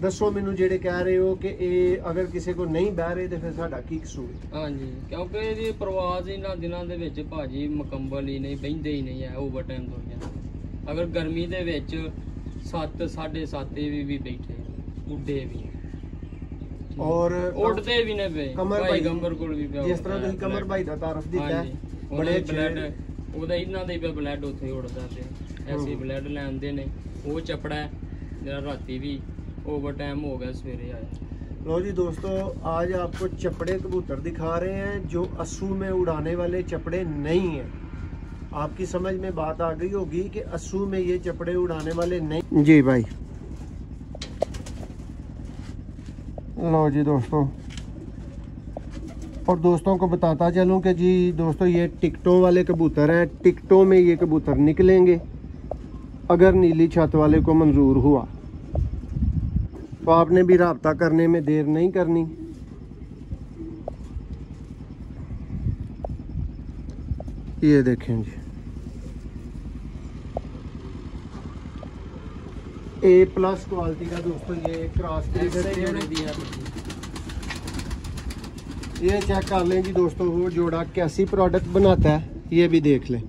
दसो मैनू जेडे कह रहे हो कि अगर किसी को नहीं बह रहे तो फिर साडा की कसूर? हाँ जी, क्योंकि ये प्रवास इन्हां दिनां दे विच भाजी मुकम्मल ही नहीं बहिंदे ही नहीं है ओवर टाइम दुनिया। अगर गर्मी दे विच 7 7:30 भी बैठे उड्डे भी और उड़ते भी ने पे कमर भाई गंबर कोल भी पिया जिस तरह तुसीं कमर भाई दा तारफ दिता है बड़े ब्लड ਉਹਦਾ ਇਹਨਾਂ ਦੇ पे ब्लड ਉੱਥੇ ਉੜਦਾ ਤੇ ਐਸੀ ब्लड ਲੈਂਦੇ ਨੇ ਉਹ ਚਪੜਾ ਜਿਹੜਾ ਰਾਤੀ ਵੀ ओवर टाइम हो गया सवेरे आया। लो जी दोस्तों, आज आपको चपड़े कबूतर दिखा रहे हैं जो अस्सू में उड़ाने वाले चपड़े नहीं हैं। आपकी समझ में बात आ गई होगी कि अस्सू में ये चपड़े उड़ाने वाले नहीं। जी भाई, लो जी दोस्तों, और दोस्तों को बताता चलूं कि जी दोस्तों ये टिकटों वाले कबूतर हैं। टिकटों में ये कबूतर निकलेंगे अगर नीली छत वाले को मंजूर हुआ तो आपने भी राब्ता करने में देर नहीं करनी। ये देखें जी, A+ क्वालिटी का दोस्तों ये क्रॉस ब्रीड है। ये चेक कर लें जी दोस्तों, वो जोड़ा कैसी प्रोडक्ट बनाता है ये भी देख लें।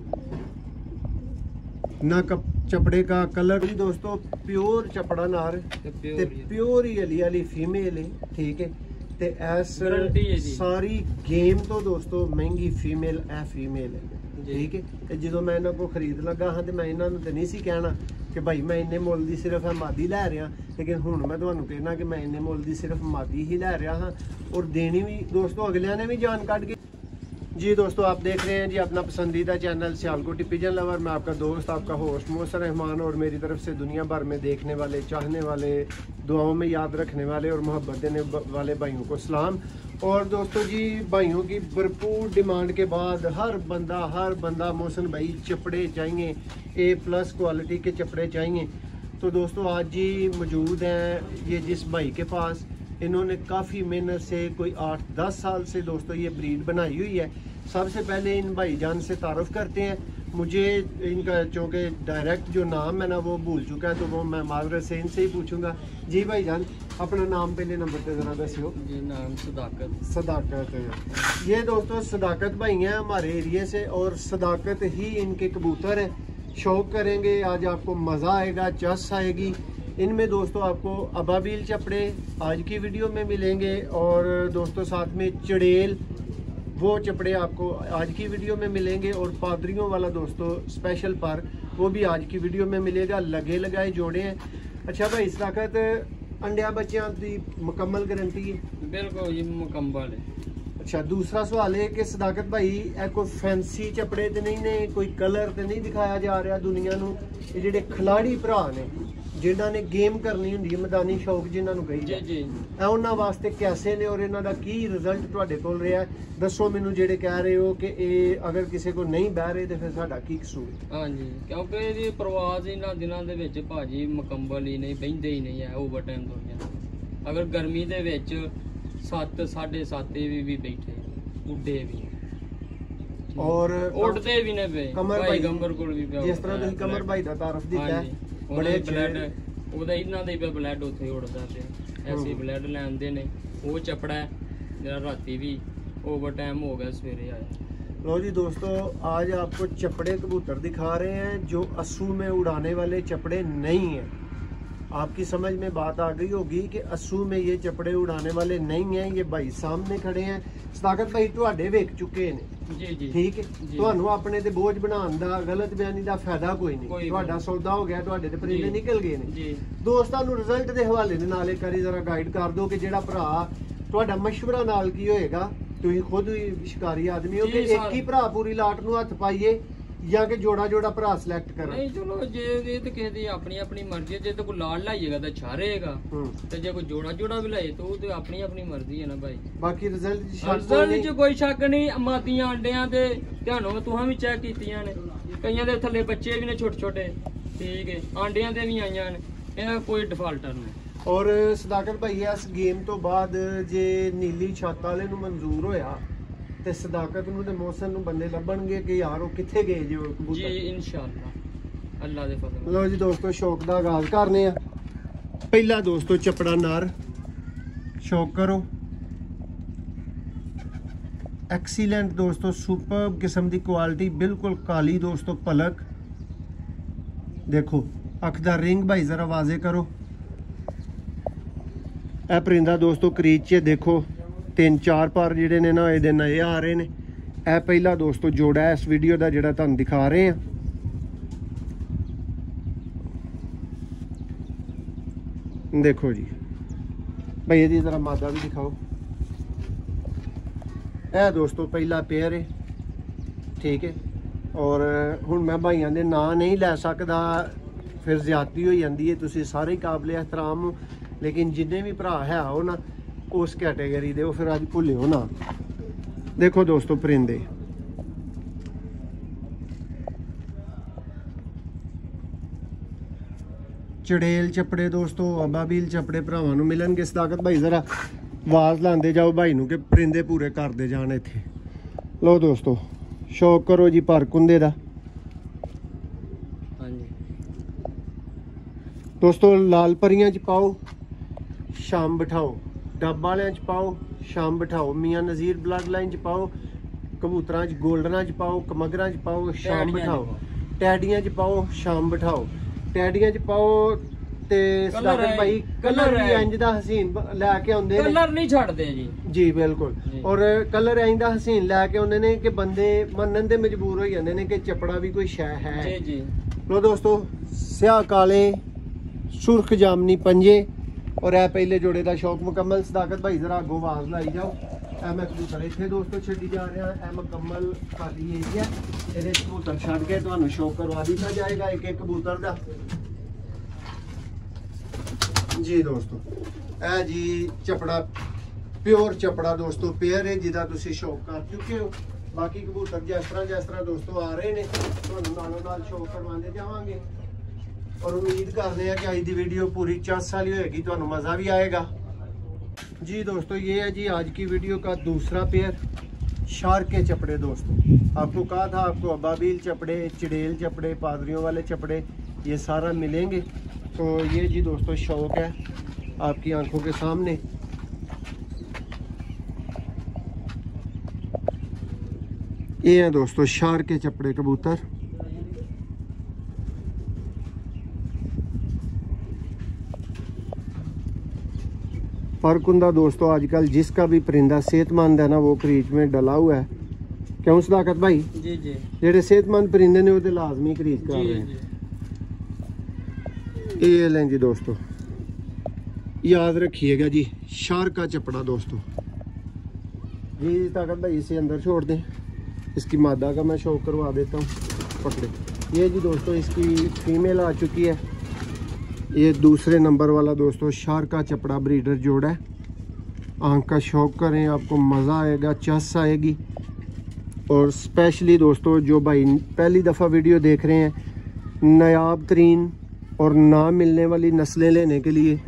ना चपड़े का कलर जी दोस्तों प्योर चपड़ा नार ते प्योर ही अली अली फीमेल है, ठीक है। ते ऐस सारी गेम तो दोस्तों महंगी फीमेल है, फीमेल है, ठीक है। जो मैं इन्हों को खरीद लगा हाँ तो मैं इन्होंने तो नहीं सी कहना कि भाई मैं इन्ने मुल दी सिर्फ है मादी लै रहा, लेकिन हुण मैं तुहानूं कहना कि मैं इन्ने मुल दी सिर्फ मादी ही लै रहा हाँ, और देनी भी दोस्तों अगलियां ने भी जान काट के। जी दोस्तों, आप देख रहे हैं जी अपना पसंदीदा चैनल सियालकोटी पिजन लवर। मैं आपका दोस्त, आपका होस्ट मोहसिन रहमान, और मेरी तरफ से दुनिया भर में देखने वाले, चाहने वाले, दुआओं में याद रखने वाले और मोहब्बत देने वाले भाइयों को सलाम। और दोस्तों जी, भाइयों की भरपूर डिमांड के बाद हर बंदा मोहसिन भाई चपड़े चाहिए, A+ क्वालिटी के चपड़े चाहिए। तो दोस्तों आज जी मौजूद हैं ये जिस भाई के पास, इन्होंने काफ़ी मेहनत से कोई 8-10 साल से दोस्तों ये ब्रीड बनाई हुई है। सबसे पहले इन भाईजान से तारुफ करते हैं। मुझे इनका चूँकि डायरेक्ट जो नाम है ना वो भूल चुका है, तो वो मैं माजरत से इनसे ही पूछूंगा। जी भाईजान, अपना नाम पहले नंबर पे ज़रा दसियो। जी नाम सदाकत है। ये दोस्तों सदाकत भाई हैं हमारे एरिए से, और सदाकत ही इनके कबूतर हैं। शौक करेंगे आज आपको मज़ा आएगा, चस आएगी। इनमें दोस्तों आपको अबाबील चपड़े आज की वीडियो में मिलेंगे, और दोस्तों साथ में चड़ेल वो चपड़े आपको आज की वीडियो में मिलेंगे, और पादरियों वाला दोस्तों स्पेशल पर वो भी आज की वीडियो में मिलेगा। लगे लगाए जोड़े हैं। अच्छा भाई सदाकत, अंडिया बच्चों की मुकम्मल गारंटी है? बिल्कुल जी मुकम्मल है। अच्छा, दूसरा सवाल है कि सदाकत भाई कोई फैंसी चपड़े तो नहीं ने, कोई कलर तो नहीं दिखाया जा रहा दुनिया को? ये जेडे खिलाड़ी भरा ने जिन्हों ने गेम करनी होंगी, मैदानी शौक जिन्होंने कही उन्होंने वास्ते कैसे ने, और इन्हों का की रिजल्ट तुहाडे कोल रहा है? दसो मैनू जेडे कह रहे हो कि अगर किसी को नहीं बह रहे तो फिर साडा की कसूर? हाँ जी, क्योंकि ये प्रवास इन्हां दिनां दे विच भाजी मुकम्मल ही नहीं बहिंदे ही नहीं है ओवर टाइम दुनिया। अगर गर्मी दे विच 7 7:30 भी बैठे उड्डे भी और उड़ते भी ने पे कमर भाई गंबर कोल भी पिया जिस तरह तुसीं कमर भाई दा तारफ दिता है बड़े ब्लड ਉਹਦਾ ਇਹਨਾਂ ਦੇ पे ब्लड ਉੱਥੇ ਉੜਦਾ ਤੇ ਐਸੀ ब्लड ਲੈਂਦੇ ਨੇ ਉਹ ਚਪੜਾ ਜਿਹੜਾ ਰਾਤੀ ਵੀ ओवर टाइम हो गया सवेरे आया। लो जी दोस्तों, आज आपको चपड़े कबूतर दिखा रहे हैं जो अस्सू में उड़ाने वाले चपड़े नहीं हैं। आपकी समझ में बात आ गई होगी कि अस्सू में ये चपड़े उड़ाने वाले नहीं हैं। ये भाई सामने खड़े हैं। सदाकत भाई तुहाडे वेख चुके हैं जी जी, ठीक है। ਤੁਹਾਨੂੰ ਆਪਣੇ ਤੇ ਬੋਝ ਬਣਾਉਣ ਦਾ, ਗਲਤ ਬਿਆਨੀ ਦਾ ਫਾਇਦਾ ਕੋਈ ਨਹੀਂ। ਤੁਹਾਡਾ ਸੌਦਾ ਹੋ ਗਿਆ, ਤੁਹਾਡੇ ਤੇ ਪਰੀਲੇ ਨਿਕਲ ਗਏ ਨੇ ਜੀ। ਦੋਸਤਾਂ ਨੂੰ ਰਿਜ਼ਲਟ ਦੇ ਹਵਾਲੇ ਦੇ ਨਾਲ ਇੱਕ ਵਾਰੀ ਜ਼ਰਾ ਗਾਈਡ ਕਰ ਦਿਓ ਕਿ ਜਿਹੜਾ ਭਰਾ ਤੁਹਾਡਾ ਮਸ਼ਵਰਾ ਨਾਲ ਕੀ ਹੋਏਗਾ। ਤੁਸੀਂ ਖੁਦ ਹੀ ਸ਼ਿਕਾਰੀ ਆਦਮੀ ਹੋ ਕਿ ਇੱਕ ਹੀ ਭਰਾ ਪੂਰੀ ਲਾਟ ਨੂੰ ਹੱਥ ਪਾਈਏ ਜਾਂ ਕਿ ਜੋੜਾ ਜੋੜਾ ਭਰਾ ਸਿਲੈਕਟ ਕਰਾਂ? ਨਹੀਂ ਚਲੋ, ਜੇ ਇਹ ਤੇ ਕਿਸੇ ਦੀ ਆਪਣੀ ਆਪਣੀ ਮਰਜ਼ੀ ਹੈ। ਜੇ ਤੇ ਕੋਈ ਲਾੜ ਲਾਈਏਗਾ ਤਾਂ ਛਾਰੇਗਾ, ਤੇ ਜੇ ਕੋਈ ਜੋੜਾ ਜੋੜਾ ਵੀ ਲਾਏ ਤਾਂ ਉਹ ਤੇ ਆਪਣੀ ਆਪਣੀ ਮਰਜ਼ੀ ਹੈ ਨਾ ਭਾਈ। ਬਾਕੀ ਰਿਜ਼ਲਟ ਚ ਕੋਈ ਸ਼ੱਕ ਨਹੀਂ। ਮਾਦੀਆਂ ਅੰਡਿਆਂ ਦੇ ਧਿਆਨੋਂ ਤੁਹਾਂ ਵੀ ਚੈੱਕ ਕੀਤੀਆਂ ਨੇ, ਕਈਆਂ ਦੇ ਥੱਲੇ ਬੱਚੇ ਵੀ ਨੇ ਛੋਟੇ ਛੋਟੇ, ਠੀਕ ਹੈ। ਆਂਡਿਆਂ ਦੇ ਵੀ ਆਈਆਂ ਨੇ, ਇਹ ਕੋਈ ਡਿਫਾਲਟਰ ਨਹੀਂ। और सदाकत भाई इस गेम तो बाद जे नीली छत वाले नूं मंजूर होया ते सदाकत नूं ते मोहसिन नूं बंदे लभणगे कि यार वो कित्थे गए जो कबूतर? जी इंशाअल्लाह, अल्लाह दे फजल। लो जी दोस्तों, शौक दा आगाज करने आ। पहला दोस्तों चपड़ा नार शौक करो, एक्सीलेंट दोस्तों, सुपर किस्म की क्वालिटी, बिल्कुल काली दोस्तों पलक देखो, अख दा रिंग भाई जरा वाजे करो। ए परिंदा दोस्तों क्रीज च देखो 3-4 पर जिहड़े ने ना ये नए आ रहे ने। ए पहला दोस्तों जोड़ा है इस वीडियो का जिहड़ा तुहानूं दिखा रहे हैं। देखो जी भाई ये जरा मादा भी दिखाओ। ए दोस्तों पहला पेयर है, ठीक है। और हुण मैं भाइयों के नाम नहीं लै सकदा, फिर ज्यादती हो जाती है। तुसीं सारे काबिले एहतराम हो, लेकिन जिन्ने भी भरा है हो ना उस कैटेगरी दे फिर अज भुल्लिओ ना। देखो दोस्तों परिंदे चड़ेल चपड़े दोस्तों, अबाबील चपड़े भरावां नूं मिलणगे। सदाकत भाई जरा आवाज़ लाते जाओ भाई नूं कि परिंदे पूरे करते जाने इत्थे। लो दोस्तों शौक करो जी पर कुंदे दा। दोस्तों लाल परियां च पाओ शाम बिठाओ, डब वालियां च पाओ शाम बिठाओ, मियाँ नज़ीर ब्लड लाइन च पाओ, कबूतरां च गोल्डनां च पाओ, कमगरां च पाओ शाम बिठाओ, टैडियां च पाओ शाम बिठाओ, टैडियां च पाओ। ते सदाकत भाई कलर भी इंज दा हसीन लैके आउंदे ने, कलर नहीं छड्डदे जी। जी बिल्कुल जी। और कलर इंज दा हसीन लैके आउंदे ने कि बंदे मनन ते मजबूर हो जांदे ने कि चपड़ा भी कोई शै है। जी जी। लो दोस्तों स्याह काले सुर्ख जामनी पंजे और ए पहले जोड़े का शौक मुकम्मल। सदाकत भाई जरा अगों आवाज़ लाई जाओ। ए मैं कबूतर इत्थे दोस्तों छड्डी जा रहा, ए मुकम्मल खाली एरिया, ये कबूतर छड्ड के तुहानूं शौक करवा दिता जाएगा एक एक कबूतर का। जी दोस्तों ए जी चपड़ा प्योर चपड़ा दोस्तों पेयर है जिदा तुसीं शौक कर चुके हो। बाकी कबूतर जिस तरह दोस्तों आ रहे हैं तुहानूं नालों नाल शौक करवाते जावांगे। और उम्मीद करते हैं कि आज की वीडियो पूरी 4 वाली होएगी, तुहानूं मज़ा भी आएगा। जी दोस्तों ये है जी आज की वीडियो का दूसरा पेयर शार्क के चपड़े। दोस्तों आपको कहा था आपको अबाबील चपड़े, चिड़ेल चपड़े, पादरियों वाले चपड़े ये सारा मिलेंगे। तो ये जी दोस्तों शौक है आपकी आंखों के सामने। ये हैं दोस्तों शार्क के चपड़े कबूतर। फर्क दोस्तों आजकल जिसका भी परिंदा सेहतमंद है ना वो क्रीज में डला हुआ है। क्यों सदाकत भाई? जी जी। जेडे सेहतमंद परिंदे ने वो लाजमी क्रीज कर रहे हैं। ये लें जी दोस्तों याद रखिएगा जी शार्क का चपड़ा दोस्तों। जी ताकत भाई इसे अंदर छोड़ दें, इसकी मादा का मैं शौक करवा देता हूँ। पकड़े ये जी दोस्तों इसकी फीमेल आ चुकी है। ये दूसरे नंबर वाला दोस्तों शार्क का चपड़ा ब्रीडर जोड़ा है। आंख का शौक करें, आपको मज़ा आएगा, चस आएगी। और स्पेशली दोस्तों जो भाई पहली दफ़ा वीडियो देख रहे हैं, नायाब तरीन और ना मिलने वाली नस्लें लेने के लिए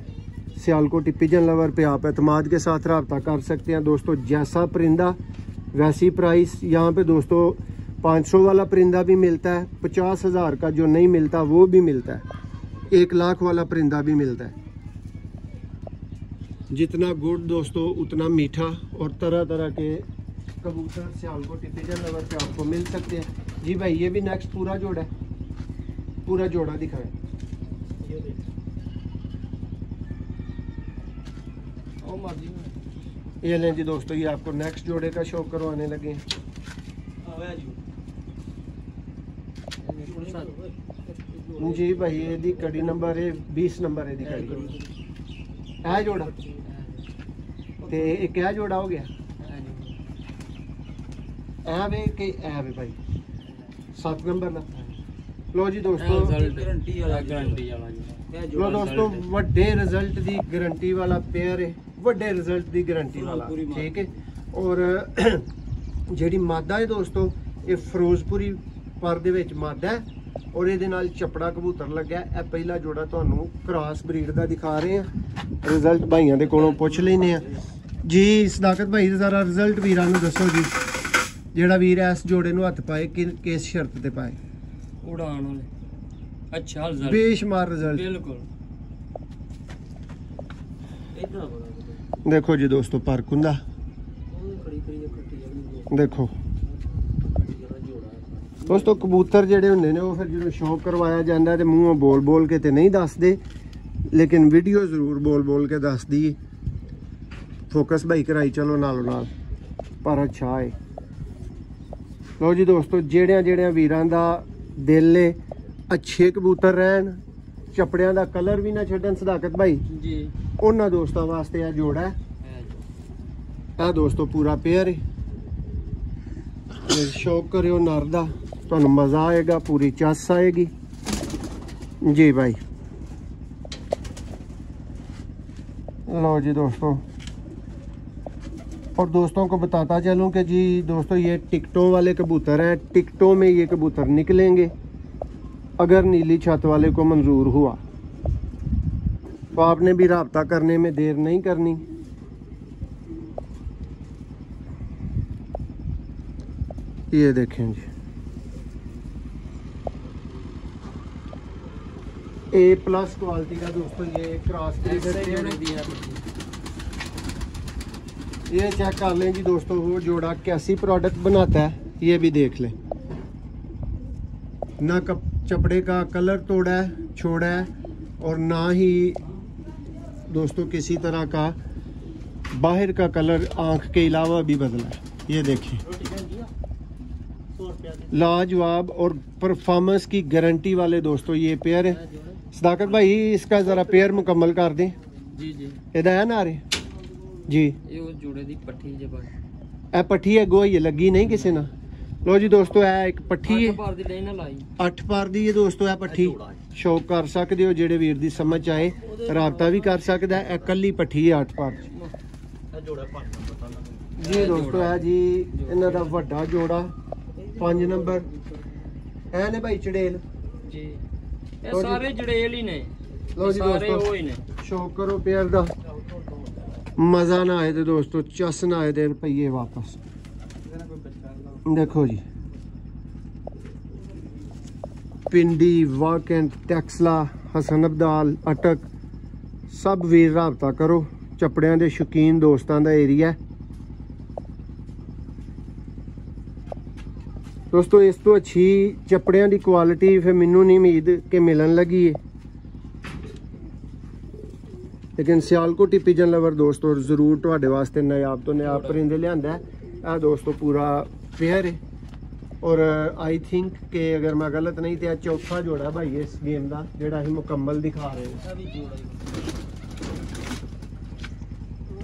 सियालकोट पिजन लवर पे आप एतमाद के साथ रब्ता कर सकते हैं। दोस्तों जैसा परिंदा वैसी प्राइस। यहाँ पे दोस्तों 500 वाला परिंदा भी मिलता है, 50,000 का जो नहीं मिलता वो भी मिलता है, 1 लाख वाला परिंदा भी मिलता है। जितना गुड़ दोस्तों उतना मीठा। और तरह तरह के कबूतर सियालकोट पिजन लवर पे आपको मिल सकते हैं। जी भाई ये भी नेक्स्ट पूरा जोड़ा है, पूरा जोड़ा दिखाएं। ये लें जी दोस्तों ये आपको नेक्स्ट जोड़े का शौक करवाने लगे। जी भाई ये कड़ी नंबर है 20 नंबर है कड़ी है जोड़ा ते एक है जोड़ा हो गया है भाई 7 नंबर ना। लो जी दोस्तों लो दोस्तों वड्डे रिजल्ट दी गारंटी वाला पेयर है, वड्डे रिजल्ट दी गारंटी वाला, ठीक है। और जेडी मादा है दोस्तों ये फिरोजपुरी पर दे विच मादा है और ये नाल चपड़ा कबूतर लग्या। ए पहला जोड़ा तुहानू क्रॉस ब्रीड का दिखा रहे हैं। रिजल्ट भाइयों के कोलों पुछ लेने जी। सदाकत भाई जरा रिजल्ट वीरां नू दसो जी, जेड़ा वीर इस जोड़े नू हथ पाए किस शर्त ते पाए? उड़ान वाले अच्छा रिजल्ट, बेशुमार रिजल्ट। बिल्कुल देखो जी दोस्तों पर कुंदा देखो दोस्तों कबूतर जेडे होंगे ने वो फिर जो शौक करवाया जाता है तो मूँहों बोल बोल के तो नहीं दसदे, लेकिन वीडियो जरूर बोल बोल के दस दी। फोकस भाई कराई चलो नालों नाल पर अच्छा है। लो जी दोस्तों जेड़िया जेड़िया वीरां दा दिल है अच्छे कबूतर रहन, चपड़ियां दा कलर भी ना छड्डन सदाकत भाई जी, उन्हां दोस्तों वास्ते आ जोड़ा है। आ दोस्तों पूरा पेयर है, शौक करो नर दा, तुहानू मज़ा आएगा, पूरी चस आएगी जी भाई। लो जी दोस्तों, और दोस्तों को बताता चलूं कि जी दोस्तों ये टिकटों वाले कबूतर हैं, टिकटों में ये कबूतर निकलेंगे अगर नीली छत वाले को मंजूर हुआ तो आपने भी राब्ता करने में देर नहीं करनी। ये देखें जी A+ क्वालिटी का दोस्तों ये क्रॉस ब्रीडर है। ये चेक कर लें जी दोस्तों वो जोड़ा कैसी प्रोडक्ट बनाता है ये भी देख लें। ना चपड़े का कलर तोड़ा है छोड़ा है और ना ही दोस्तों किसी तरह का बाहर का कलर आंख के अलावा भी बदला है। ये देखें लाजवाब और परफॉर्मेंस की गारंटी वाले दोस्तों ये पेयर है। सदाकत भाई इसका जरा पेयर मुकम्मल कर दें जी जी। ਇਹਦਾ ਹੈ ਨਾ ਰੇ जी ਇਹ ਉਹ ਜੋੜੇ ਦੀ ਪੱਠੀ ਜੇ ਬਾਈ ਇਹ ਪੱਠੀ ਹੈ ਗੋਈ ਲੱਗੀ ਨਹੀਂ ਕਿਸੇ ਨਾਲ। ਲੋ ਜੀ ਦੋਸਤੋ ਇਹ ਇੱਕ ਪੱਠੀ ਹੈ 8 ਪਾਰ ਦੀ ਲਾਈਨ ਲਾਈ 8 ਪਾਰ ਦੀ ਹੈ ਦੋਸਤੋ ਇਹ ਪੱਠੀ ਸ਼ੌਕ ਕਰ ਸਕਦੇ ਹੋ ਜਿਹੜੇ ਵੀਰ ਦੀ ਸਮਝ ਆਏ ਰਾਬਤਾ ਵੀ ਕਰ ਸਕਦਾ ਹੈ। ਇਹ ਕੱਲੀ ਪੱਠੀ ਹੈ 8 ਪਾਰ ਜੀ ਦੋਸਤੋ ਹੈ ਜੀ ਇਹਨਾਂ ਦਾ ਵੱਡਾ ਜੋੜਾ 5 ਨੰਬਰ ਇਹ ਨੇ ਭਾਈ ਚੜੇਲ ਜੀ। ਇਹ ਸਾਰੇ ਜੜੇਲ ਹੀ ਨੇ ਲੋ ਜੀ ਸਾਰੇ ਦੋਸਤੋ ਉਹ ਹੀ ਨੇ। शौक करो पेयर दा मज़ा ना आए तो दोस्तों चस ना आए तो रुपये वापस। देखो जी पिंडी वाकेंट टैक्सला हसन अब्दाल अटक सब वीर राबता करो, चपड़ियां दे शौकीन दोस्तां दा एरिया दोस्तों। इस तो अच्छी चपड़ियां दी क्वालिटी फिर मैनू नहीं उम्मीद कि मिलन लगी है, लेकिन सियालकोटी पिजन लवर दोस्तों जरूर तुहाडे वास्ते नायाब तो नायाब परिंदे लिआंदा है। आ दोस्तों पूरा पेयर है और आई थिंक कि अगर मैं गलत नहीं तो चौथा जोड़ा भाई इस गेम का जिहड़ा असीं मुकम्मल दिखा रहे हैं।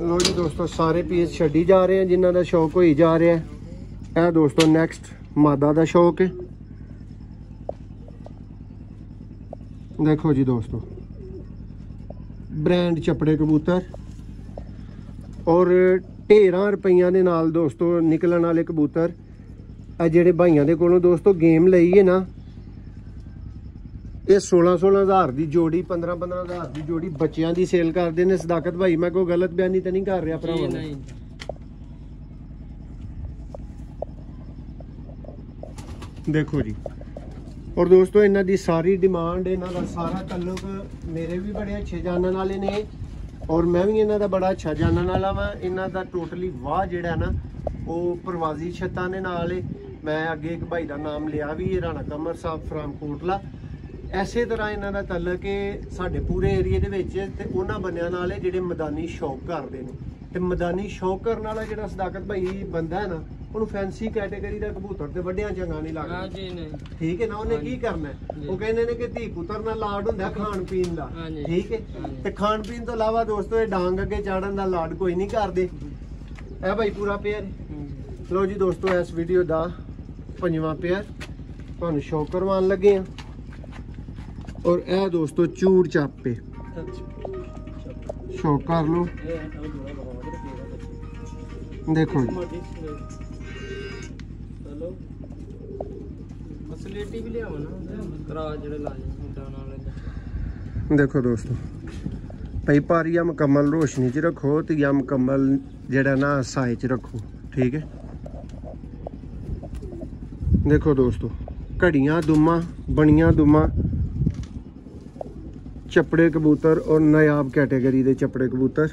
लो जी दोस्तों सारे पीस छड्डी जा रहे हैं जिन्हां दा शौक होई जा रहा है। यह दोस्तों नेक्स्ट मादा दा शौक है। देखो जी दोस्तों ब्रांड चपड़े कबूतर और ढेरां रुपइयां दे नाल दोस्तों निकलण वाले कबूतर आ जिहड़े भाइयां दे कोलों दोस्तों गेम लई है ना, ये 16-16 हज़ार की जोड़ी 15-15 हज़ार की जोड़ी बच्चियां दी सेल करते हैं। सदाकत भाई मैं कोई गलत बयानी तो नहीं कर रहा भरावां? देखो जी और दोस्तों इन्हां दी सारी डिमांड इन्हां दा सारा तल्लुक मेरे भी बड़े अच्छे जानने वाले ने और मैं भी इन्हां दा बड़ा अच्छा जानने वाला वा। इन्हां दा टोटली वाह जिहड़ा ना वो प्रवासी छत्तां दे नाल है। मैं अगे एक भाई दा नाम लिया भी है राणा कमर साहब फ्राम कोटला। इसे तरह इन्हां दा तल्लुक साडे पूरे एरिए दे विच ते उन्हां बंदियां नाल है जिहड़े मैदानी शौक करदे ने। ते मैदानी शौक करने वाला जिहड़ा सदाकत भाई बंदा है ना ਉਹਨੂੰ फैंसी कैटेगरी का कबूतर तो ਵੱਡਿਆਂ ਚੰਗਾ ਨਹੀਂ ਲੱਗਦਾ। ठीक है ना, उन्हें की करना है वो कहने ने कि धी पुत्र ना लाड ਹੁੰਦਾ ਖਾਣ ਪੀਣ ਦਾ। ठीक है ਤੇ ਖਾਣ ਪੀਣ ਤੋਂ ਇਲਾਵਾ ਦੋਸਤੋ ਇਹ ਡਾਂਗ ਅੱਗੇ ਚਾੜਨ ਦਾ ਲਾਡ ਕੋਈ ਨਹੀਂ ਕਰਦੇ। ਇਹ ਭਾਈ ਪੂਰਾ ਪੇਅਰ। ਲੋ ਜੀ ਦੋਸਤੋ ਇਸ ਵੀਡੀਓ ਦਾ 5ਵਾਂ ਪੇਅਰ ਤੁਹਾਨੂੰ ਸ਼ੌਕ ਕਰਵਾਉਣ ਲੱਗੇ ਆ और ਇਹ ਦੋਸਤੋ ਚੂੜ ਚਾਪੇ ਸ਼ੌਕ ਕਰ ਲਓ। देखो जी देखो दोस्तों भाई पारिया मुकम्मल रोशनी च रखो तो या मुकम्मल जड़ा ना साए च रखो। ठीक है देखो दोस्तों घड़ियां दुमा बनिया दुमा चपड़े कबूतर और नायाब कैटेगरी के चपड़े कबूतर।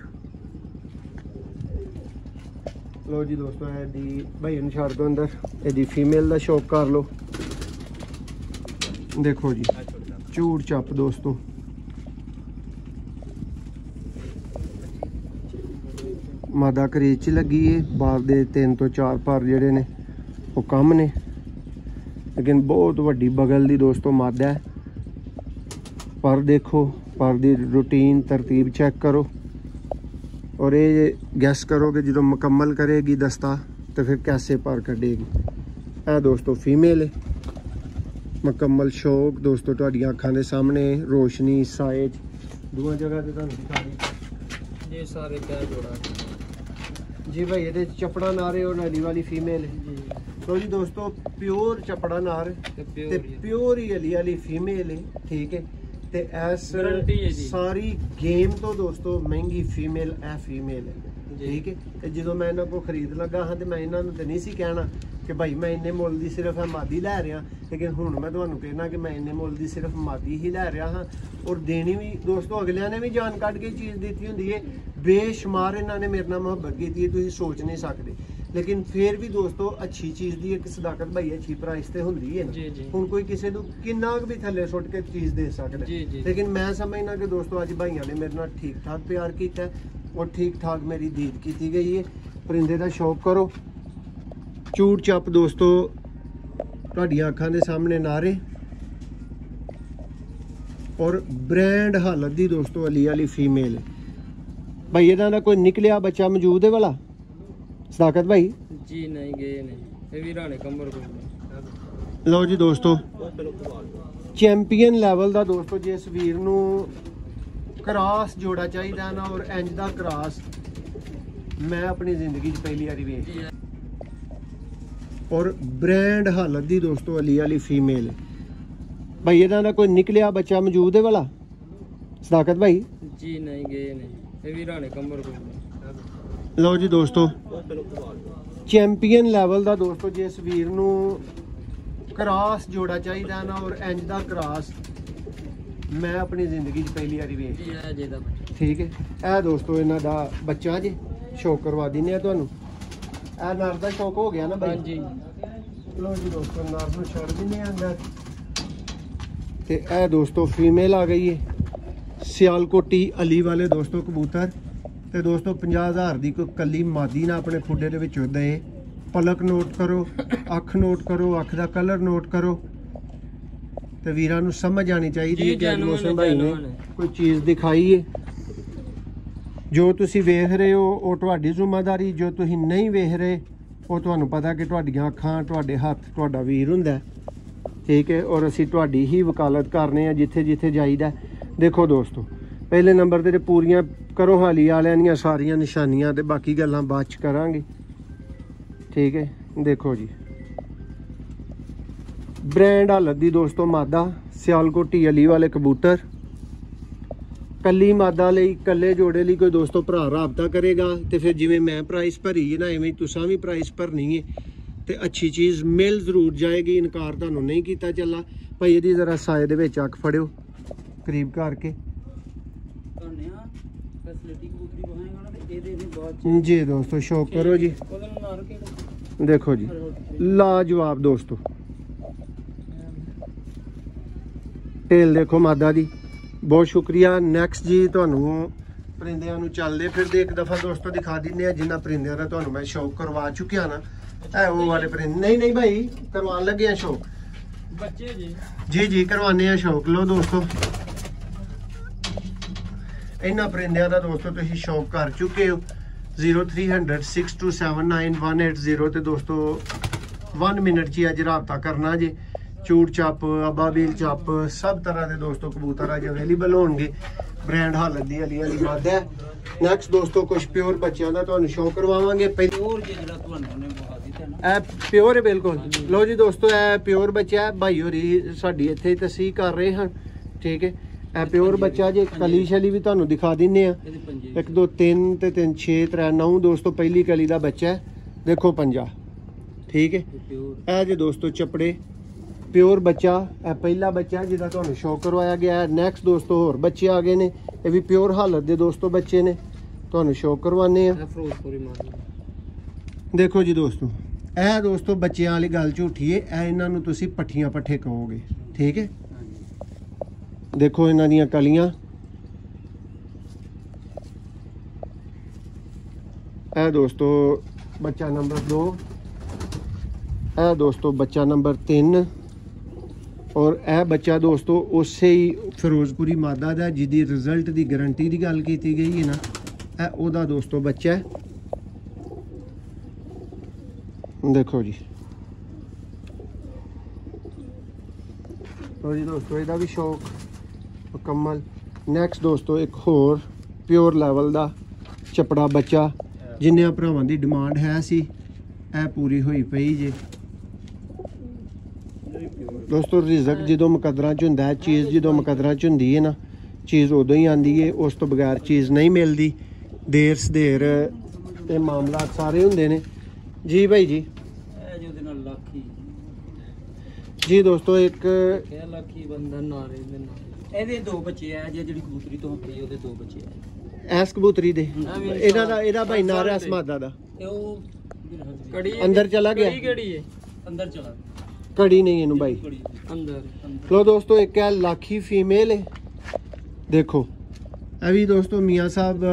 लो जी दोस्तों यदि भाई छड़ दो अंदर, यदि फीमेल का शौक कर लो। देखो जी चूड़ चप दोस्तों, मादा करीज च लगी है। बार दे 3 तो 4 पर जेडे ने वो कम ने, लेकिन बहुत वड्डी बगल दी दोस्तों मादा है। पर देखो पर दी रूटीन तरतीब चेक करो और ये गैस करो कि जो मुकम्मल करेगी दस्ता तो फिर कैसे पर कटेगी। है दोस्तों फीमेल है, मुकम्मल शौक दोस्तों तुहाडियां अखां दे सामने, रोशनी साइज दोवां जगह ते तुहानूं दिखा दी। ये सारे क्या जोड़ा जी भाई ये चपड़ा नार है और नली वाली फीमेल है जी। तो जी दोस्तों प्योर चपड़ा नार ते प्योर ही अली वाली फीमेल है, ठीक है। ते एस सारी गेम तो दोस्तों महंगी फीमेल है ठीक है। ते जो मैं इन्हों को खरीद लगा हाँ तो मैं इन्होंने तो नहीं सी कहना कि भाई मैं इन्ने मुल की सिर्फ मादी लै रहा, लेकिन हुण मैं तुहानूं कहना कि मैं इन्ने मुल की सिर्फ मादी ही लै रहा हाँ। और देनी भी दोस्तों अगलियां ने भी जान कट के चीज़ दी होंदी है, बेशुमार इन्होंने मेरे नाल मुहब्बत की है, तुसीं सोच नहीं सकते। लेकिन फिर भी दोस्तों अच्छी चीज़ की एक सदाकत भाई अच्छी प्राइस तो होंदी है ना। हुण कोई किसी को किन्ना भी थल्ले सुट के चीज़ दे सकदा, लेकिन मैं समझना कि दोस्तों अज भाइयों ने मेरे नाल ठीक ठाक प्यार किया और ठीक ठाक मेरी दीद की गई है। परिंदे का शौक करो, चूड़ चप दोस्तों तुहाडियां अखां दे सामने नारे और ब्रांड हालत दी दोस्तों अली वाली फीमेल भाई। इहदा दा कोई निकलिया बच्चा मौजूद है वाला सदाकत भाई? जी नहीं गए नहीं, ये भी राणे कंबर को। लो जी दोस्तों चैंपियन लैवल का दोस्तों जिस वीर नूं क्रॉस जोड़ा चाहिए ना और इंज दा क्रॉस मैं अपनी जिंदगी पहली बारी वेख, और ब्रांड हालत दी दोस्तों अली वाली फीमेल भाई। इहदा दा कोई निकलिया बच्चा मौजूद है वाला सदाकत भाई? जी नहीं गए नहीं, ये भी राणे कंबर को। लो जी दोस्तों चैंपियन लैवल का दोस्तों जिस वीर नूं क्रॉस जोड़ा चाहिए ना और इंज दा क्रॉस मैं अपनी जिंदगी पहली बारी वेख, ठीक है। यह दोस्तों इन्हां दा बच्चा जी शौक करवा दिने आ तुहानूं। यह नर दा शौक हो गया ना भाई जी। लो जी दोस्तों नर नूं छड़ दिने अंदर ते यह दोस्तों फीमेल आ गई है। सियालकोटी अली वाले दोस्तों कबूतर ते दोस्तों 50,000 की कोई कली मादी ना अपने खुडे दे विचों दे। पलक नोट करो, अख नोट करो, अख का कलर नोट करो, तो वीरां नूं समझ आनी चाहिए कि मौसम भाई ने कोई चीज़ दिखाई है। जो तुसी वेख रहे हो वो तुहाडी जिम्मेदारी, जो तुसी नहीं वेख रहे वो तुहानूं पता कि तुहाडियां अखां तुहाडे हत्थ तुहाडा वीर हुंदा है, ठीक है। और असीं तुहाडी ही वकालत करने जिथे जिथे जाईदा। देखो दोस्तों पहले नंबर ते पूरियां करो हाली वालियां दियां सारियां निशानियां ते बाकी गल्लां बाद च करांगे, ठीक है। देखो जी ब्रांड हालत दी दोस्तों मादा सियालकोटी अली वाले कबूतर। कली मादा लई कल्ले जोड़े लई कोई दोस्तों भरा राबता करेगा तो फिर जिवें मैं प्राइस भरी है ना इवें तुसां भी प्राइस भरनी है तो अच्छी चीज़ मिल जरूर जाएगी। इनकार तुहानूं नहीं कीता चला भाई। इहदी जरा साए दे विच अख फड़ियो करीब करके जी दोस्तों शौक करो जी। देखो जी लाजवाब दोस्तों टेल देखो मादा दी। बहुत शुक्रिया। नैक्सट जी तुहानूं परिंदियां नूं चलदे फिरदे एक दफ़ा दोस्तों दिखा दिंदे आ जिन्हां परिंदियां दा तुहानूं मैं शौक करवा चुकिया ना। है वो वाले परिंदे नहीं नहीं भाई करवान लगे शौक बच्चे जी जी करवाने शौक। लो दोस्तों इन्हां परिंदियां दा दोस्तों तुसीं शौक कर चुके हो। 0300 6279 180 ते दोस्तों 1 मिनट च अज राबता करना जे। चूड़ चप अबाबील चप सब तरह के दोस्तों कबूतर अज अवेलेबल होंगे। ब्रांड हालत दी अली वाली बात है। नैक्सट दोस्तों कुछ प्योर बच्चों का तुहानूं शौक करवावांगे। प्योर है बिल्कुल। लो जी दोस्तों ए प्योर बच्चा है भाई होरी साडी इत्थे तसीह कर रहे हैं, ठीक है। ए प्योर बच्चा जे कली शली भी तुहानूं दिखा दिंने आ। 1 2 3 ते 3 6 3 9 दोस्तों पहली कली का बच्चा है। देखो पंजा, ठीक है। ए जे दोस्तों चपड़े प्योर बच्चा पहला बच्चा जिहदा तुहानूं शो करवाया गया है। नैक्सट दोस्तों होर बच्चे आ गए ने, ये भी प्योर हालत दे दोस्तों बच्चे ने, तुहानूं शो करवाने आ। देखो जी दोस्तों, ਇਹ ਦੋਸਤੋ ਬੱਚਿਆਂ ਵਾਲੀ ਗੱਲ ਝੂਠੀ ਹੈ, ਇਹ ਇਹਨਾਂ ਨੂੰ ਤੁਸੀਂ ਪੱਠੀਆਂ ਪੱਠੇ ਕਹੋਗੇ, ਠੀਕ ਹੈ। ਦੇਖੋ ਇਹਨਾਂ ਦੀਆਂ ਕਲੀਆਂ, ਇਹ ਦੋਸਤੋ ਬੱਚਾ ਨੰਬਰ 2, ਇਹ ਦੋਸਤੋ ਬੱਚਾ ਨੰਬਰ 3 ਔਰ ਇਹ ਬੱਚਾ ਦੋਸਤੋ ਉਸੇ ਹੀ ਫਿਰੋਜ਼ਪੁਰੀ ਮਾਦਾ ਦਾ ਜਿਹਦੀ ਰਿਜ਼ਲਟ ਦੀ ਗਾਰੰਟੀ ਦੀ ਗੱਲ ਕੀਤੀ ਗਈ ਹੈ ਨਾ, ਇਹ ਉਹਦਾ ਦੋਸਤੋ ਬੱਚਾ ਹੈ। देखो जी, तो जी दोस्तों ਇਹਦਾ ਵੀ ਸ਼ੌਕ ਮੁਕੰਮਲ। ਨੈਕਸਟ ਦੋਸਤੋ ਇੱਕ ਹੋਰ ਪਿਓਰ ਲੈਵਲ ਦਾ ਚਪੜਾ ਬੱਚਾ, ਜਿੰਨਿਆਂ ਭਰਾਵਾਂ ਦੀ ਡਿਮਾਂਡ ਹੈ ਸੀ, ਇਹ ਪੂਰੀ ਹੋਈ ਪਈ ਜੇ ਦੋਸਤੋ। ਰਿਜ਼ਕ ਜਦੋਂ ਮੁਕੱਦਰਾਂ 'ਚ ਹੁੰਦਾ ਹੈ, ਚੀਜ਼ ਜਦੋਂ ਮੁਕੱਦਰਾਂ 'ਚ ਹੁੰਦੀ ਹੈ ਨਾ, ਚੀਜ਼ ਉਦੋਂ ਹੀ ਆਉਂਦੀ ਹੈ, ਉਸ ਤੋਂ ਬਗੈਰ ਚੀਜ਼ ਨਹੀਂ ਮਿਲਦੀ। ਦੇਰ ਸਦੇਰ ਇਹ ਮਾਮਲਾਤ ਸਾਰੇ ਹੁੰਦੇ ਨੇ ਜੀ ਭਾਈ ਜੀ। जी दोस्तों एक लाखी बंदा नारे दे नाल ਇਹਦੇ ਦੋ ਬੱਚੇ ਆ, ਜਿਹੜੀ ਕਬੂਤਰੀ ਤੋਂ ਪਈ ਉਹਦੇ ਦੋ ਬੱਚੇ ਆ, ਐਸ ਕਬੂਤਰੀ ਦੇ ਇਹਨਾਂ ਦਾ, ਇਹਦਾ ਭਾਈ ਨਾਰਾ ਅਸਮਾਦਾ ਦਾ, ਉਹ ਕੜੀ ਅੰਦਰ ਚਲਾ ਗਿਆ। ਕਿਹੜੀ ਹੈ ਅੰਦਰ ਚਲਾ, ਕੜੀ ਨਹੀਂ ਇਹਨੂੰ ਭਾਈ ਅੰਦਰ। ਲੋ ਦੋਸਤੋ ਇੱਕ ਹੈ ਲਾਖੀ ਫੀਮੇਲ ਹੈ। ਦੇਖੋ ਇਹ ਵੀ ਦੋਸਤੋ ਮੀਆਂ ਸਾਹਿਬ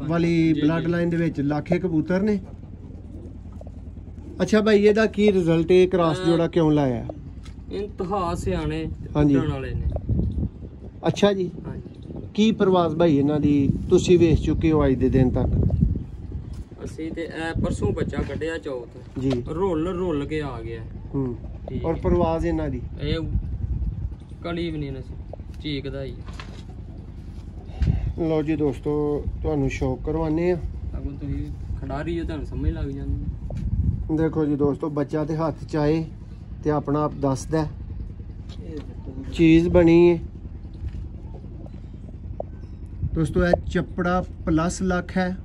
ਵਾਲੀ ਬਲੱਡ ਲਾਈਨ ਦੇ ਵਿੱਚ ਲਾਖੇ ਕਬੂਤਰ ਨੇ। ਅੱਛਾ ਭਾਈ ਇਹਦਾ ਕੀ ਰਿਜ਼ਲਟ ਹੈ, ਕ੍ਰਾਸ ਜੋੜਾ ਕਿਉਂ ਲਾਇਆ? ਇੰਤਹਾ ਸਿਆਣੇ ਹਾਂਜੀ ਵਾਲੇ ਨੇ। ਅੱਛਾ ਜੀ, ਹਾਂਜੀ। ਕੀ ਪ੍ਰਵਾਸ ਭਾਈ ਇਹਨਾਂ ਦੀ ਤੁਸੀਂ ਵੇਚ ਚੁੱਕੇ ਹੋ ਅੱਜ ਦੇ ਦਿਨ ਤੱਕ? ਅਸੀਂ ਤੇ ਇਹ ਪਰਸੋਂ ਬੱਚਾ ਕੱਢਿਆ ਚੌਥ ਜੀ, ਰੋਲ ਕੇ ਆ ਗਿਆ। ਔਰ ਪ੍ਰਵਾਸ ਇਹਨਾਂ ਦੀ ਇਹ ਕਲੀ ਵੀ ਨਹੀਂ ਨਸੀ ਚੀਕਦਾ ਹੀ। ਲਓ ਜੀ ਦੋਸਤੋ ਤੁਹਾਨੂੰ ਸ਼ੌਕ ਕਰਵਾਨੇ ਆ। ਅਗਰ ਤੁਸੀਂ ਖਿਡਾਰੀ ਹੋ ਤੁਹਾਨੂੰ ਸਮਝ ਲੱਗ ਜਾਂਦੀ। ਦੇਖੋ ਜੀ ਦੋਸਤੋ ਬੱਚਾ ਤੇ ਹੱਥ ਚ ਆਏ ਤੇ ਆਪਣਾ ਆਪ ਦੱਸਦਾ ਚੀਜ਼ ਬਣੀ ਹੈ ਦੋਸਤੋ। ਇਹ ਚੱਪੜਾ ਪਲੱਸ ਲੱਖ ਹੈ।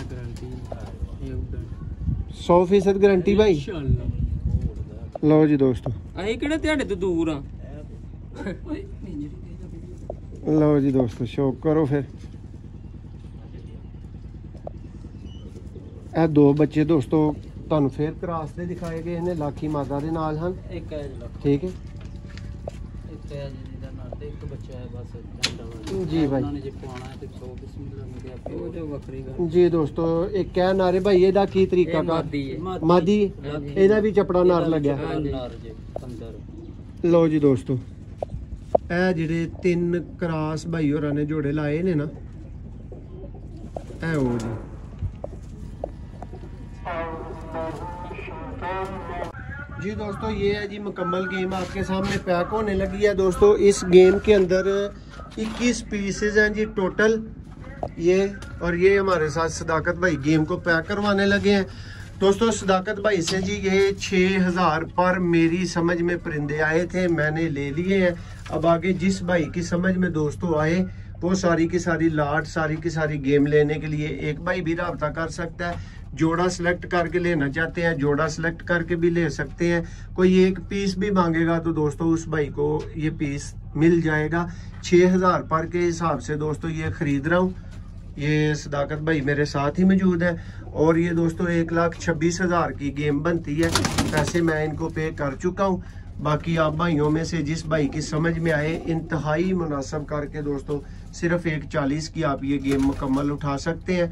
गारंटी 100% गारंटी भाई। लो जी दोस्तों ਅਸੀਂ ਕਿਹੜੇ ਤੁਹਾਡੇ ਤੋਂ ਦੂਰ ਆ। लो जी दोस्तों शौक करो फिर। ਇਹ ਦੋ ਬੱਚੇ ਦੋਸਤੋ ਤੁਹਾਨੂੰ ਫੇਰ ਕ੍ਰਾਸ ਦੇ ਦਿਖਾਏ ਗਏ ਨੇ, ਲਾਖੀ ਮਾਦਾ ਦੇ ਨਾਲ ਹਨ। ਇੱਕ ਹੈ ਠੀਕ ਹੈ, ਇੱਕ ਹੈ ਜਿਹਦਾ ਨਾਲ ਤੇ ਇੱਕ ਬੱਚਾ ਹੈ ਬਸ। ਜੀ ਭਾਈ ਉਹਨਾਂ ਨੇ ਜੇ ਪਾਉਣਾ ਹੈ ਤੇ 100 ਬਿਸਮਿਲ੍ਲਾ ਮੇਰੇ ਉਹ ਜੋ ਵੱਖਰੀ ਗੱਲ ਜੀ ਦੋਸਤੋ। ਇੱਕ ਹੈ ਨਾਰੇ ਭਾਈ ਇਹਦਾ ਕੀ ਤਰੀਕਾ ਕਾ? ਮਾਦੀ ਇਹਦਾ ਵੀ ਚਪੜਾ ਨਾਰ ਲੱਗਿਆ। ਲਓ ਜੀ ਦੋਸਤੋ ਇਹ ਜਿਹੜੇ 3 ਕ੍ਰਾਸ ਭਾਈ ਹੋਰਾਂ ਨੇ ਜੋੜੇ ਲਾਏ ਨੇ ਨਾ, ਇਹ ਉਹ ਜੀ। जी दोस्तों ये है जी मुकम्मल गेम आपके सामने पैक होने लगी है दोस्तों। इस गेम के अंदर 21 पीसेज हैं जी टोटल ये, और ये हमारे साथ सदाकत भाई गेम को पैक करवाने लगे हैं दोस्तों। सदाकत भाई से जी ये 6000 पर मेरी समझ में परिंदे आए थे, मैंने ले लिए हैं। अब आगे जिस भाई की समझ में दोस्तों आए वो सारी की सारी लाट सारी की सारी गेम लेने के लिए एक भाई भी रब्ता कर सकता है। जोड़ा सिलेक्ट करके लेना चाहते हैं जोड़ा सिलेक्ट करके भी ले सकते हैं। कोई एक पीस भी मांगेगा तो दोस्तों उस भाई को ये पीस मिल जाएगा। 6000 पर के हिसाब से दोस्तों ये खरीद रहा हूँ। ये सदाकत भाई मेरे साथ ही मौजूद है और ये दोस्तों 1,26,000 की गेम बनती है। पैसे मैं इनको पे कर चुका हूँ। बाकी आप भाइयों में से जिस भाई की समझ में आए इंतहाई मुनासिब करके दोस्तों सिर्फ 1,40 की आप ये गेम मुकम्मल उठा सकते हैं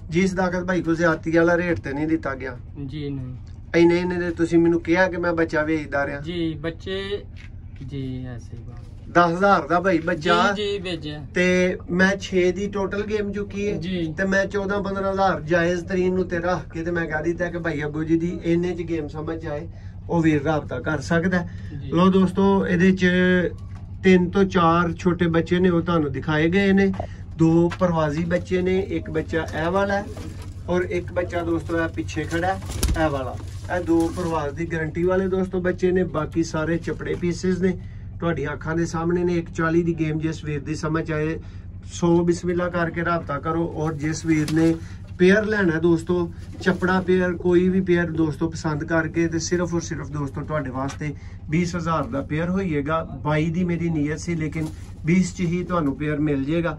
जी। सदाकत भाई को ज्यादती वाला रेट तो नहीं दिता गया जी? नहीं इन्हें तुसी मैनू कहा कि मैं बच्चा भेजदा रहा जी। बच्चे जी ऐसे 10,000 ਦਾ ਭਾਈ ਬੱਚਾ ਜੀ ਭੇਜਿਆ ਤੇ ਮੈਂ 6 ਦੀ ਟੋਟਲ ਗੇਮ ਚੁੱਕੀ ਹੈ ਜੀ, ਤੇ ਮੈਂ 14-15,000 ਜਾਇਜ਼ ਤਰੀਨ ਨੂੰ ਤੇ ਰੱਖ ਕੇ ਤੇ ਮੈਂ ਕਹਿ ਦਿੱਤਾ ਕਿ ਭਾਈ ਅੱਗੋ ਜੀ ਦੀ ਇੰਨੇ ਚ ਗੇਮ ਸਮਝ ਆਏ ਉਹ ਵੀਰ ਰਾਬਤਾ ਕਰ ਸਕਦਾ। ਲੋ ਦੋਸਤੋ ਇਹਦੇ ਚ 3 ਤੋਂ 4 ਛੋਟੇ ਬੱਚੇ ਨੇ ਉਹ ਤੁਹਾਨੂੰ ਦਿਖਾਏ ਗਏ ਨੇ। 2 ਪ੍ਰਵਾਜ਼ੀ ਬੱਚੇ ਨੇ, ਇੱਕ ਬੱਚਾ ਇਹ ਵਾਲਾ और एक बच्चा दोस्तों है पीछे खड़ा है ए वाला। ਇਹ 2 ਪ੍ਰਵਾਸ ਦੀ ਗਾਰੰਟੀ ਵਾਲੇ ਦੋਸਤੋ ਬੱਚੇ ਨੇ। ਬਾਕੀ ਸਾਰੇ ਚਪੜੇ ਪੀਸਿਸ ਨੇ ਤੁਹਾਡੀ ਅੱਖਾਂ ਦੇ ਸਾਹਮਣੇ ਨੇ। 140 ਦੀ ਗੇਮ ਜਿਸ ਵੀਰ ਦੀ ਸਮਝ ਆਏ 100 बिस्मिल्लाह करके राब्ता करो। और जिस वीर ने पेयर लेना है दोस्तों, चपड़ा पेयर, कोई भी पेयर दोस्तों पसंद करके ते सिर्फ और सिर्फ दोस्तों तुहाडे वास्ते 20,000 का पेयर होइएगा। 22 दी मेरी नीयत सी, लेकिन 20 च ही तुहानू पेयर मिल जाएगा।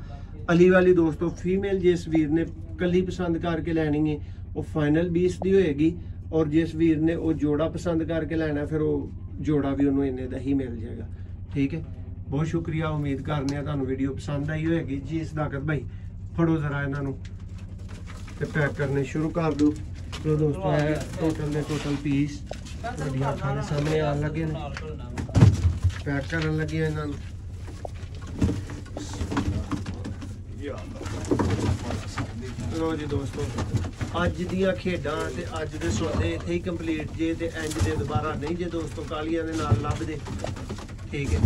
अली वाली दोस्तों फीमेल जिस वीर ने कली पसंद करके लैनी है वो फाइनल 20 दी होएगी, और जिस वीर ने वो जोड़ा पसंद करके लेना फिर वो जोड़ा भी उन्होंने इन्ने दा ही मिल जाएगा। ठीक है, बहुत शुक्रिया। उम्मीद करने आ तुहानू वीडियो पसंद आई होएगी जी। सदाकत भाई फड़ो जरा इन्हों ते पैक करने शुरू कर दो। तो दोस्तों है टोटल दे टोटल पीस वड्डियां अखां दे सामने आन लगे ने, पैक करन लगे इन्हों। लो जी दोस्तों, अज दियां खेडां ते अज दे सौदे इत्थे ही कंप्लीट जे, ते इंज दे दोबारा नहीं जे दोस्तों कालियां दे नाल लभदे। ठीक है,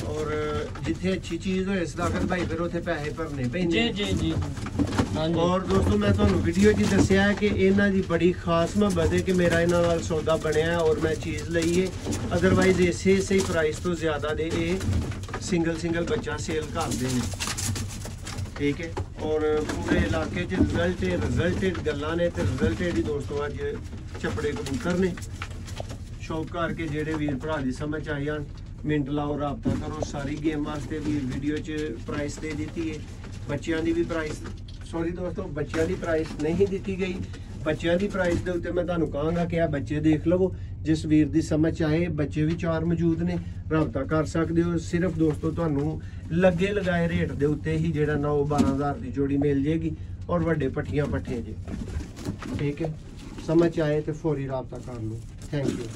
और जिथे अच्छी चीज होए सदाकत भाई फिर उथे पैसे भरने पैंदे। जी जी जी हाँ जी। और दोस्तों मैं तुहानू वीडियो च दस्सिया है कि इन्हां दी बड़ी खास मोहब्बत है कि मेरा इन्हां नाल सौदा बनया है और मैं चीज़ लई है। अदरवाइज इसे सही प्राइस तो ज़्यादा दे सिंगल बच्चा सेल करते हैं। ठीक है, और पूरे इलाके च रिजल्टेड गल्लां ने ते रिजल्टेड ही दोस्तों अज चपड़े कबूतर ने। शौक करके जेडे वीर भरा दी समझ आई जान मिंट लाओ, राबता करो। सारी गेम वास्ते भी वीडियो च प्राइस दे दी है। बच्चों की भी प्राइस, सॉरी दोस्तों, बच्चों की प्राइस नहीं दी गई। बच्चों की प्राइस के उत्ते मैं तुहानू कहांगा कि आ बच्चे देख लवो, जिस वीर की समझ आए। बच्चे भी 4 मौजूद ने, राबता कर सकते हो। सिर्फ दोस्तों तुहानू लगे लगाए रेट के उत्ते ही जेड़ा 9-12 की जोड़ी मिल जाएगी, और वड्डे पट्ठियां पट्ठे जे। ठीक है, समझ आए तो फौरी राबता कर लो। Thank you.